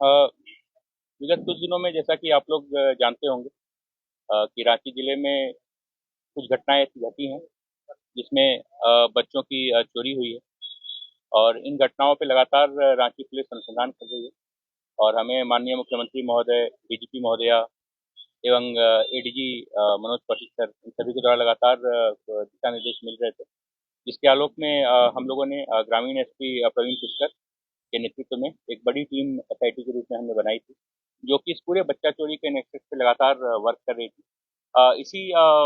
अ, विगत कुछ दिनों में जैसा कि आप लोग जानते होंगे कि रांची जिले में कुछ घटनाएं ऐसी घटी हैं जिसमें बच्चों की चोरी हुई है। और इन घटनाओं पे लगातार रांची पुलिस अनुसंधान कर रही है। और हमें माननीय मुख्यमंत्री महोदय, डीजीपी महोदया एवं एडीजी मनोज पाटिल सर, इन सभी के द्वारा लगातार दिशा निर्देश मिल रहे थे, जिसके आलोक में हम लोगों ने ग्रामीण एसपी प्रवीण पुष्कर के नेतृत्व में एक बड़ी टीम एसआईटी के रूप में हमने बनाई थी, जो कि इस पूरे बच्चा चोरी के नेक्सस पे लगातार वर्क कर रही थी। इसी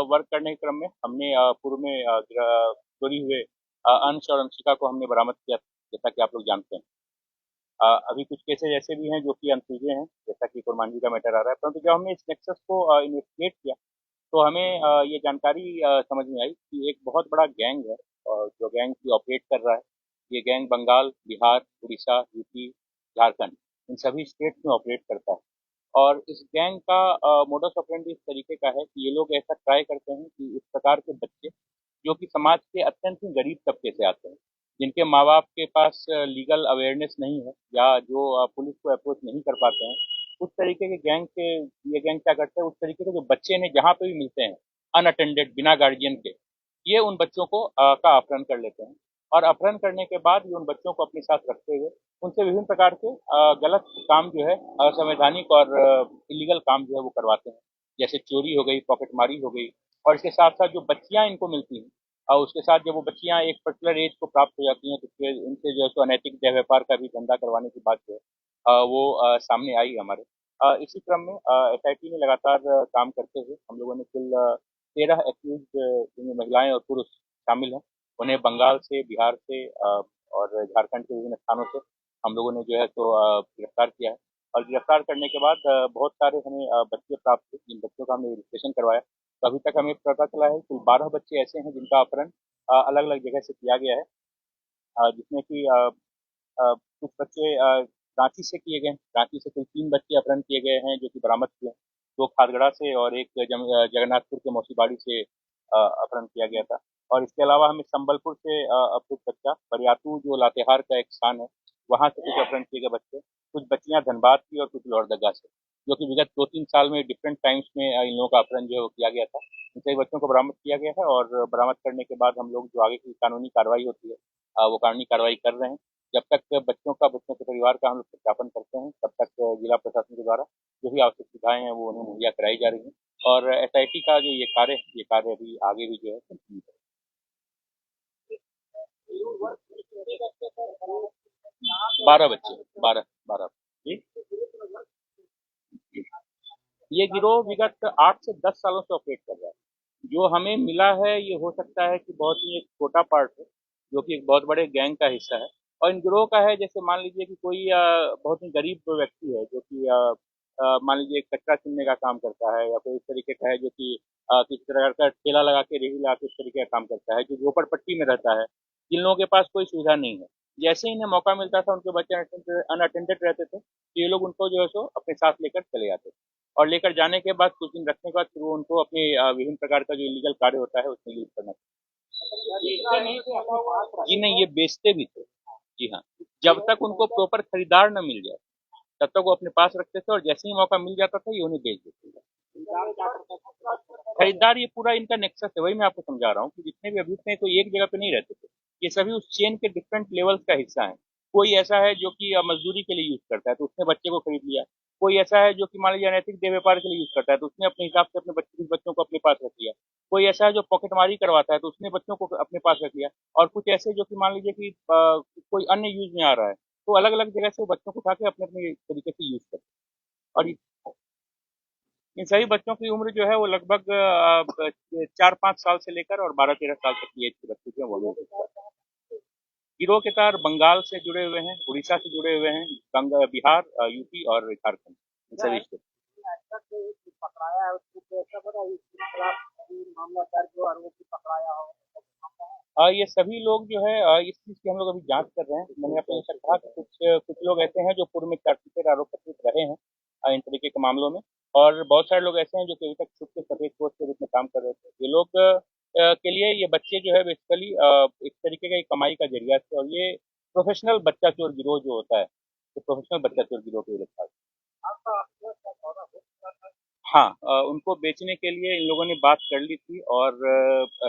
वर्क करने के क्रम में हमने पूर्व में चोरी हुए अंश और अंशिका को हमने बरामद किया, जैसा कि आप लोग जानते हैं। अभी कुछ केसेज ऐसे भी हैं जो कि अनसुलझे हैं, जैसा कि कुरमांझी का मैटर आ रहा है, परंतु जब हमने इस नेक्सस को इन्वेस्टिगेट किया तो हमें ये जानकारी समझ में आई कि एक बहुत बड़ा गैंग है, जो गैंग की ऑपरेट कर रहा है। ये गैंग बंगाल, बिहार, उड़ीसा, यूपी, झारखंड, इन सभी स्टेट्स में ऑपरेट करता है। और इस गैंग का मोडस ऑपरेंडी इस तरीके का है कि ये लोग ऐसा ट्राई करते हैं कि इस प्रकार के बच्चे जो कि समाज के अत्यंत ही गरीब तबके से आते हैं, जिनके माँ बाप के पास लीगल अवेयरनेस नहीं है, या जो पुलिस को अप्रोच नहीं कर पाते हैं, उस तरीके के गैंग के ये गैंग क्या करते हैं, उस तरीके के जो बच्चे हैं जहाँ पे भी मिलते हैं अनअटेंडेड, बिना गार्जियन के, ये उन बच्चों को का अपहरण कर लेते हैं। और अपहरण करने के बाद ये उन बच्चों को अपने साथ रखते हुए उनसे विभिन्न प्रकार के गलत काम जो है, असंवैधानिक और इलीगल काम जो है वो करवाते हैं। जैसे चोरी हो गई, पॉकेटमारी हो गई। और इसके साथ साथ जो बच्चियां इनको मिलती हैं, और उसके साथ जब वो बच्चियां एक पर्टिकुलर एज को प्राप्त हो जाती हैं, तो फिर उनसे जो है सो अनैतिक देह व्यापार का भी धंधा करवाने की बात जो है वो सामने आई हमारे। इसी क्रम में एसआईटी ने लगातार काम करते हुए हम लोगों ने कुल 13 एक्यूज, जिनमें महिलाएं और पुरुष शामिल हैं, उन्हें बंगाल से, बिहार से और झारखंड के विभिन्न स्थानों से हम लोगों ने जो है तो गिरफ्तार किया है। और गिरफ्तार करने के बाद बहुत सारे हमें बच्चे प्राप्त हुए, जिन बच्चों का हमने रजिस्ट्रेशन करवाया। तो अभी तक हमें पता चला है कि 12 बच्चे ऐसे हैं जिनका अपहरण अलग अलग जगह से किया गया है, जिसमें कि कुछ बच्चे रांची से किए गए हैं। रांची से कुल 3 बच्चे अपहरण किए गए हैं जो कि बरामद हुए हैं। 2 खादगड़ा से और एक जगन्नाथपुर के मौसीबाड़ी से अपहरण किया गया था। और इसके अलावा हमें संबलपुर से कुछ बच्चा, बरियातू जो लातेहार का एक स्थान है, वहां से कुछ अपहरण किए गए बच्चे। कुछ बच्चियां धनबाद की और कुछ लोहरदगा से, जो कि विगत 2-3 साल में डिफरेंट टाइम्स में इन लोगों का अपहरण जो है वो किया गया था। इन सभी बच्चों को बरामद किया गया है, और बरामद करने के बाद हम लोग जो आगे की कानूनी कार्रवाई होती है वो कानूनी कार्रवाई कर रहे हैं। जब तक बच्चों के परिवार का हम लोग सत्यापन करते हैं, तब तक जिला प्रशासन के द्वारा जो भी आवश्यक सुविधाएं हैं वो उन्हें मुहैया कराई जा रही हैं। और एसआईटी का जो ये कार्य अभी आगे भी जो है कंटिन्यू करेगा। 12 बच्चे, 12 12। जी। ये गिरोह विगत 8 से 10 सालों से ऑपरेट कर रहा है। जो हमें मिला है ये हो सकता है कि बहुत ही एक छोटा पार्ट है, जो कि एक बहुत बड़े गैंग का हिस्सा है। और इन गिरोह का है, जैसे मान लीजिए कि कोई बहुत ही गरीब व्यक्ति है जो कि मान लीजिए एक कचरा चुनने का काम करता है, या कोई इस तरीके का है जो कि किसी तरह का ठेला लगा के, रेहड़ी लगा के इस तरीके का काम करता है, जो झोपड़पट्टी में रहता है, जिन लोगों के पास कोई सुविधा नहीं है। जैसे ही इन्हें मौका मिलता था, उनके बच्चे अनअटेंडेड रहते थे, तो ये लोग उनको जो है सो अपने साथ लेकर चले जाते थे। और लेकर जाने के बाद कुछ दिन रखने के बाद फिर वो उनको अपने विभिन्न प्रकार का जो इलीगल कार्य होता है उसमें यूज करना चाहिए। जी नहीं, ये बेचते भी थे। जी हाँ। जब तक उनको प्रॉपर खरीदार न मिल जाए, तब तक वो अपने पास रखते थे, और जैसे ही मौका मिल जाता था ये उन्हें बेच देते थे। खरीदार, ये पूरा इनका नेक्सस है, वही मैं आपको समझा रहा हूँ कि जितने भी अभियुक्त हैं कोई एक जगह पे नहीं रहते थे। ये सभी उस चेन के डिफरेंट लेवल्स का हिस्सा है। कोई ऐसा है जो कि मजदूरी के लिए यूज करता है, तो उसने बच्चे को खरीद लिया। कोई ऐसा है जो कि मान लीजिए अनैतिक देह व्यापार के लिए यूज करता है, तो उसने अपने हिसाब से अपने बच्चों को अपने पास रख लिया। कोई ऐसा है जो पॉकेटमारी करवाता है, तो उसने बच्चों को अपने पास रख लिया। और कुछ ऐसे जो कि मान लीजिए कि कोई अन्य यूज में आ रहा है, तो अलग अलग जगह से वो बच्चों को उठा के अपने अपने तरीके से यूज करते हैं। और इन सभी बच्चों की उम्र जो है वो लगभग 4-5 साल से लेकर और 12-13 साल तक की एज के बच्चे जो है वो लोग गिरोह के तार बंगाल से जुड़े हुए हैं, उड़ीसा से जुड़े हुए हैं, बिहार, यूपी और झारखंड, इन सभी स्टेट। ये सभी लोग जो है इस चीज़ की हम लोग अभी जांच कर रहे हैं। मैंने अपने से कहा कि कुछ कुछ लोग ऐसे हैं जो पूर्व में चार्जशीटेड आरोप पत्रित रहे हैं इन तरीके के मामलों में। और बहुत सारे लोग ऐसे हैं जो कि अभी तक छुप के सफेद पोस्ट के रूप में काम कर रहे थे। ये लोग के लिए ये बच्चे जो है बेसिकली एक तरीके का एक कमाई का जरिया थे। और ये प्रोफेशनल बच्चा चोर गिरोह जो होता है, तो प्रोफेशनल बच्चा चोर गिरोह के गिरफ्तार। हाँ, उनको बेचने के लिए इन लोगों ने बात कर ली थी और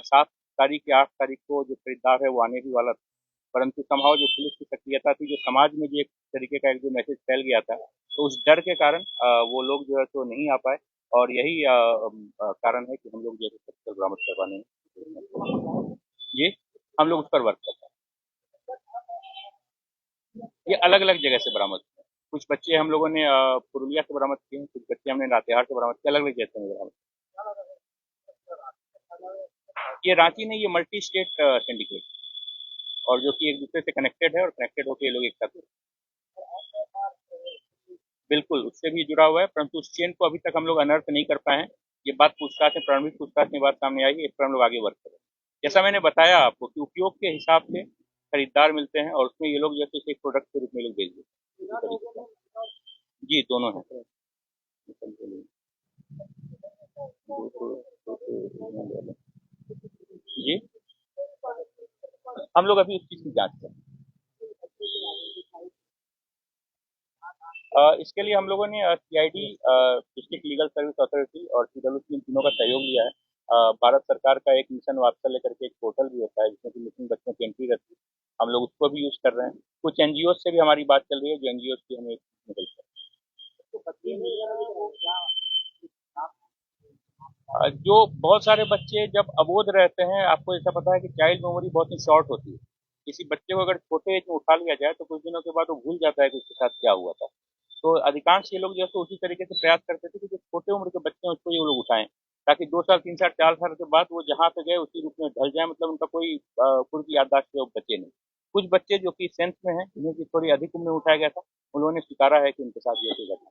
7 तारीख या 8 तारीख को जो खरीदार है वो आने भी वाला था। परंतु समहाउ जो पुलिस की सक्रियता थी, जो समाज में जो एक तरीके का एक जो मैसेज फैल गया था, तो उस डर के कारण वो लोग जो है सो नहीं आ पाए और यही कारण है कि हम लोग जो है पिस्टल बरामद करवाने में ये हम लोग उस पर वर्क करते हैं। ये अलग-अलग जगह से बरामद हुए हैं। कुछ बच्चे हम लोगों ने पुरुलिया से बरामद किए हैं, कुछ बच्चे हमने लातेहार से बरामद किए, अलग-अलग जगह से बरामद किए। ये रांची नहीं, ये मल्टी स्टेट सिंडिकेट और जो कि एक दूसरे से कनेक्टेड है और कनेक्टेड होकर ये लोग एक साथ बिल्कुल उससे भी जुड़ा हुआ है, परंतु उस चेन को अभी तक हम लोग अनर्थ नहीं कर पाए हैं। ये बात पूछताछ में, प्रारंभिक पूछताछ में बात सामने आई है, इस पर हम लोग आगे वर्क करें। जैसा मैंने बताया आपको कि उपयोग के हिसाब से खरीदार मिलते हैं और उसमें ये लोग जैसे एक प्रोडक्ट के रूप में लोग बेच देते हैं। जी, दोनों है। जी, हम लोग अभी उस चीज की जांच कर रहे हैं। इसके लिए हम लोगों ने CID, district legal service authority और सीडब्ल्यूसी इन तीनों का सहयोग लिया है। भारत सरकार का एक मिशन वात्सल्य करके एक पोर्टल भी होता है जिसमें कि मिसिंग बच्चों की एंट्री रहती है, हम लोग उसको भी यूज कर रहे हैं। कुछ एनजीओ से भी हमारी बात चल रही है, जो एनजीओ की हमें निकल जो बहुत सारे बच्चे जब अबोध रहते हैं, आपको ऐसा पता है कि चाइल्ड मेमोरी बहुत ही शॉर्ट होती है। किसी बच्चे को अगर छोटे एज में उठा लिया जाए तो कुछ दिनों के बाद वो भूल जाता है कि उसके साथ क्या हुआ था। तो अधिकांश ये लोग जो है तो उसी तरीके से प्रयास करते थे कि जो छोटे उम्र के बच्चे हैं उसको ये लोग उठाएं, ताकि 2 साल 3 साल 4 साल के बाद वो जहाँ पे गए उसी रूप में ढल जाए, मतलब उनका कोई पूर्व की याददाश्त से वो बचे नहीं। कुछ बच्चे जो कि सेंस में हैं, जिन्हें की थोड़ी अधिक उम्र में उठाया गया था, उन्होंने स्वीकारा है कि उनके साथ ये घटना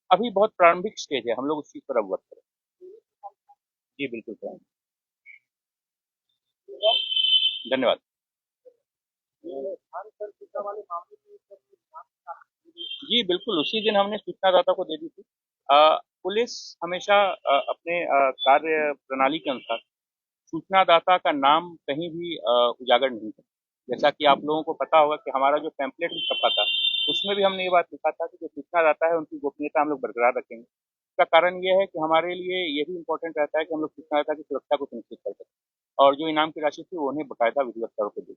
अभी बहुत प्रारंभिक स्टेज है, हम लोग उस चीज पर अवगत करें। जी बिल्कुल सर। धन्यवाद। जी बिल्कुल, उसी दिन हमने सूचनादाता को दे दी थी। पुलिस हमेशा अपने कार्य प्रणाली के अनुसार सूचनादाता का नाम कहीं भी उजागर नहीं करती। जैसा कि आप लोगों को पता होगा कि हमारा जो पैम्पलेट भी छपा था, उसमें भी हमने ये बात लिखा था कि जो सूचनादाता है उनकी गोपनीयता हम लोग बरकरार रखेंगे। इसका कारण ये है कि हमारे लिए ये भी इम्पोर्टेंट रहता है कि हम लोग सूचनादाता की सुरक्षा को सुनिश्चित कर सकें और जो इनाम की राशि थी वो उन्हें बकायदा विधिवत तौर पर दी।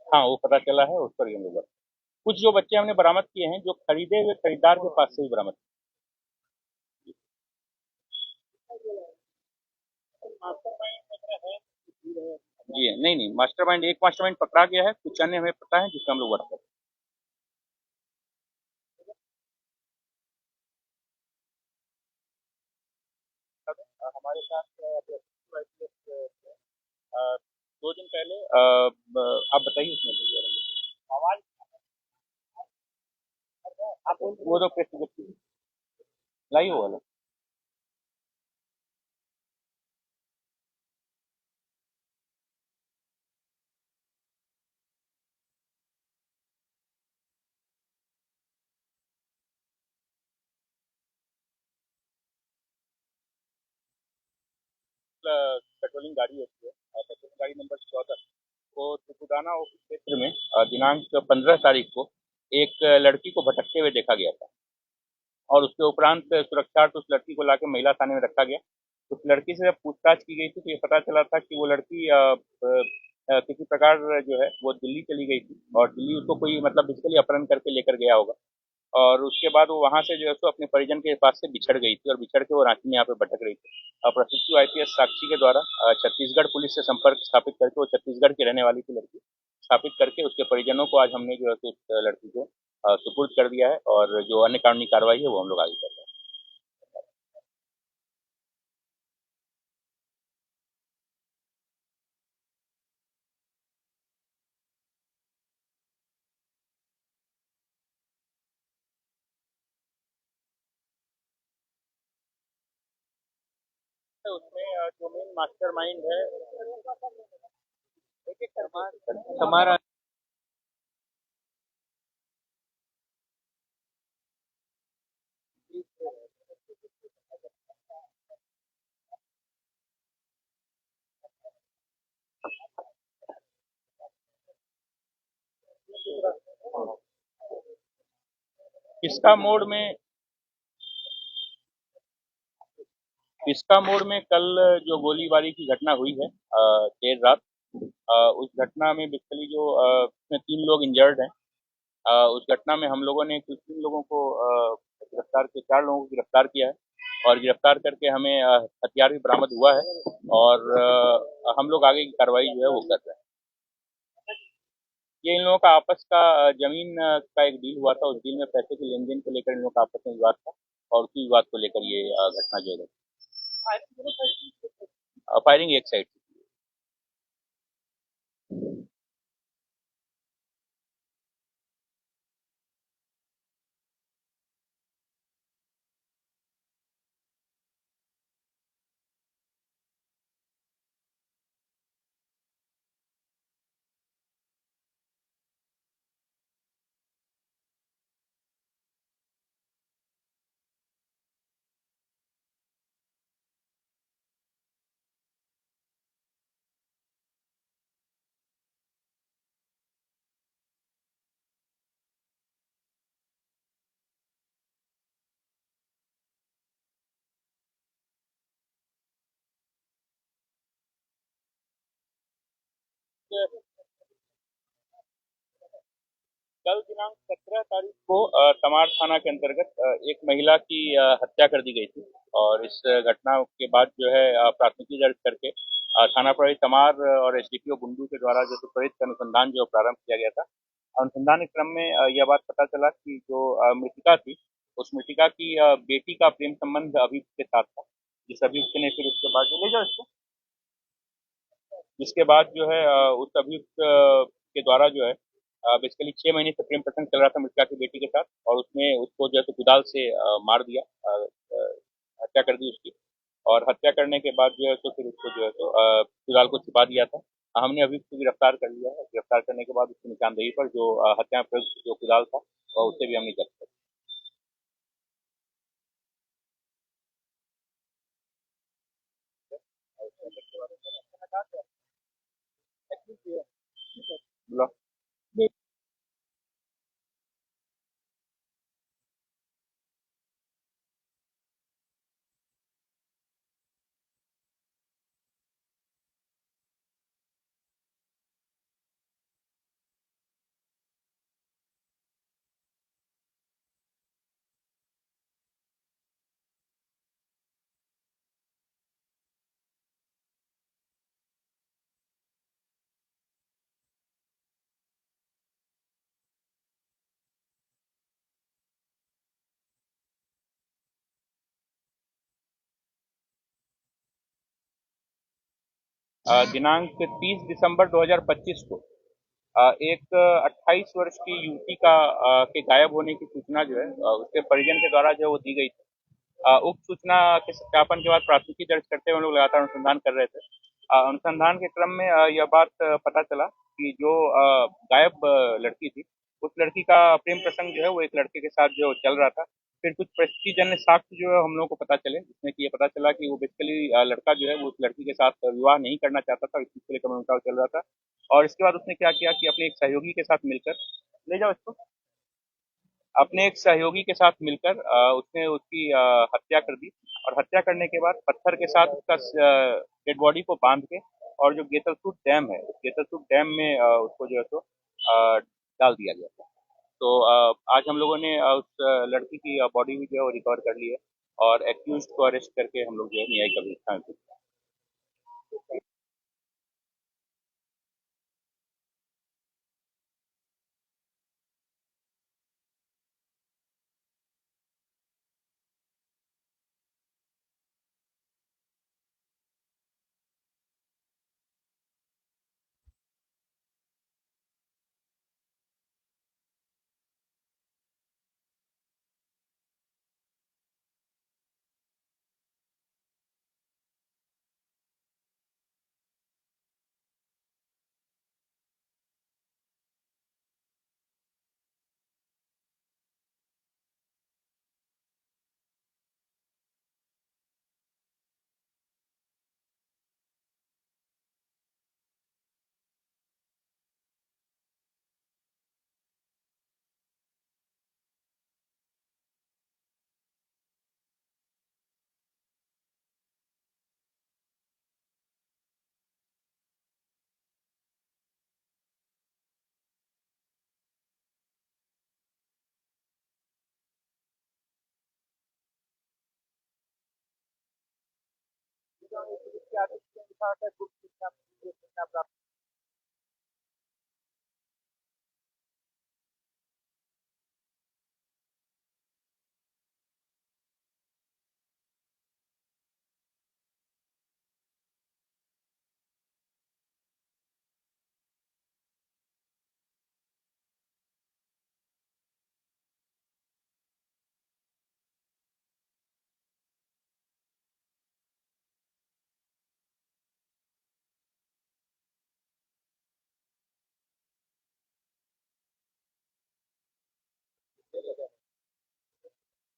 हाँ, वो पता चला है, उस पर ही हम लोग वर्क। कुछ जो बच्चे हमने बरामद किए हैं, जो खरीदे हुए खरीदार के पास से ही बरामद जी है। नहीं, मास्टरमाइंड, एक मास्टरमाइंड पकड़ा गया है, कुछ अन्य हमें पता है जिसका हम लोग वर्क कर रहे हैं। हमारे साथ अ, 2 दिन पहले आप बताइए इसमें के बारे में। आवाज आप वो तो प्रेस लाई हो वाला। पेट्रोलिंग गाड़ी होती है, पेट्रोलिंग गाड़ी नंबर 14, वो तुपुदाना ऑफिस क्षेत्र में दिनांक 15 तारीख को एक लड़की को भटकते हुए देखा गया था और उसके उपरांत सुरक्षार्थ उस लड़की को लाके महिला थाने में रखा गया। उस लड़की से जब पूछताछ की गई थी तो ये पता चला था कि वो लड़की किसी प्रकार जो है वो दिल्ली चली गई थी और दिल्ली उसको कोई मतलब बेसिकली अपहरण करके लेकर गया होगा और उसके बाद वो वहां से जो है सो अपने परिजन के पास से बिछड़ गई थी और बिछड़ के वो रांची में यहाँ पे भटक रही थी। प्रशिक्षु आईपीएस साक्षी के द्वारा छत्तीसगढ़ पुलिस से संपर्क स्थापित करके, वो छत्तीसगढ़ की रहने वाली थी लड़की, स्थापित करके उसके परिजनों को आज हमने जो है सो उस लड़की को सुपुर्द कर दिया है और जो अन्य कानूनी कार्रवाई है वो हम लोग आगे कर रहे हैं। तो उसमें जो मेन मास्टर माइंड है एक एक हमारा पिस्का मोड़ में पिस्का मोड़ में कल जो गोलीबारी की घटना हुई है देर रात, उस घटना में बेसिकली जो उसमें 3 लोग इंजर्ड हैं। उस घटना में हम लोगों ने कुछ 3 लोगों को गिरफ्तार किया, 4 लोगों को गिरफ्तार किया है और गिरफ्तार करके हमें हथियार भी बरामद हुआ है और हम लोग आगे की कार्रवाई जो है वो कर रहे हैं। ये इन लोगों का आपस का जमीन का एक डील हुआ था। उस डील में पैसे के लेन देन को लेकर इन लोगों का आपस में विवाद था और उसी विवाद को लेकर ये घटना जो है फायरिंग एक साइड से। कल दिनांक 17 तारीख को तमाड़ थाना के अंतर्गत एक महिला की हत्या कर दी गई थी और इस घटना के बाद जो है प्राथमिकी दर्ज करके थाना प्रभारी तमाड़ और एसडीपीओ बुंडू के द्वारा जो त्वरित अनुसंधान जो प्रारंभ किया गया था। अनुसंधान के क्रम में यह बात पता चला कि जो मृतिका थी, उस मृतिका की बेटी का प्रेम संबंध अभियुक्त के साथ था। जिस अभियुक्त ने फिर उसके बाद ले जाओ इसको, जिसके बाद जो है उस अभियुक्त के द्वारा जो है बेसिकली 6 महीने से प्रेम प्रसंग चल रहा था मृतका की बेटी के साथ और उसने उसको जो है तो कुदाल से मार दिया, हत्या कर दी उसकी। और हत्या करने के बाद जो है तो फिर उसको जो है तो कुदाल को छिपा दिया था। हमने अभियुक्त को गिरफ्तार कर लिया है। गिरफ्तार करने के बाद उसकी निशानदेही पर जो हत्या में प्रयुक्त जो कुदाल था और उससे भी हमने जब्त कर लिया। दिनांक 30 दिसंबर 2025 को एक 28 वर्ष की युवती के गायब होने की सूचना जो है उसके परिजन के द्वारा जो है वो दी गई थी। उक्त सूचना के सत्यापन के बाद प्राथमिकी दर्ज करते हुए हम लोग लगातार अनुसंधान कर रहे थे। अनुसंधान के क्रम में यह बात पता चला कि जो गायब लड़की थी, उस लड़की का प्रेम प्रसंग जो है वो एक लड़के के साथ जो चल रहा था। फिर कुछ परिस्थितिजन्य साक्ष्य जो है हम लोग को पता चले, जिसमें कि ये पता चला कि वो बेसिकली लड़का जो है वो उस लड़की के साथ विवाह नहीं करना चाहता था। इस चीज को लेकर उनका चल रहा था और इसके बाद उसने क्या किया कि अपने एक सहयोगी के साथ मिलकर ले जाओ इसको, अपने एक सहयोगी के साथ मिलकर उसने उसकी हत्या कर दी और हत्या करने के बाद पत्थर के साथ उसका डेड बॉडी को बांध के और जो गेतलसूट डैम है, उस गेतलसूट डैम में उसको जो है तो डाल दिया गया था। तो आज हम लोगों ने उस लड़की की बॉडी भी जो है वो रिकवर कर ली है और एक्यूज को अरेस्ट करके हम लोग जो है न्यायिक अभियोजन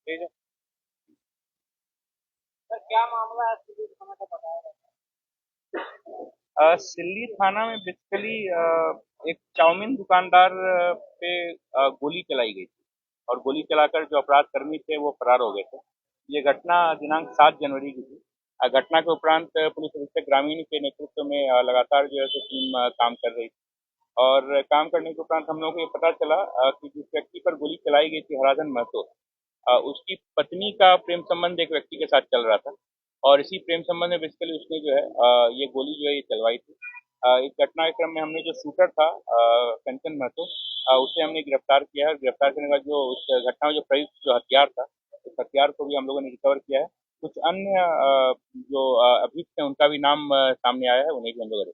ठीक है। सिल्ली थाना में बेसिकली एक चाउमीन दुकानदार पे गोली चलाई गई थी और गोली चलाकर जो अपराध कर्मी थे वो फरार हो गए थे। ये घटना दिनांक 7 जनवरी की थी। घटना के उपरांत पुलिस अधीक्षक ग्रामीण के नेतृत्व में लगातार जो है सो टीम काम कर रही थी और काम करने के उपरांत हम लोगों को ये पता चला कि जिस व्यक्ति पर गोली चलाई गई थी हराधन महतो, उसकी पत्नी का प्रेम संबंध एक व्यक्ति के साथ चल रहा था और इसी प्रेम संबंध में बेसिकली उसने जो है ये गोली जो है ये चलवाई थी। इस घटना के क्रम में हमने जो शूटर था कंचन महतो, उसे हमने गिरफ्तार किया है। गिरफ्तार करने के बाद जो उस घटना में जो प्रयुक्त जो हथियार था, उस हथियार को भी हम लोगों ने रिकवर किया है। कुछ अन्य जो अभियुक्त हैं उनका भी नाम सामने आया है, उन्हें भी हम लोग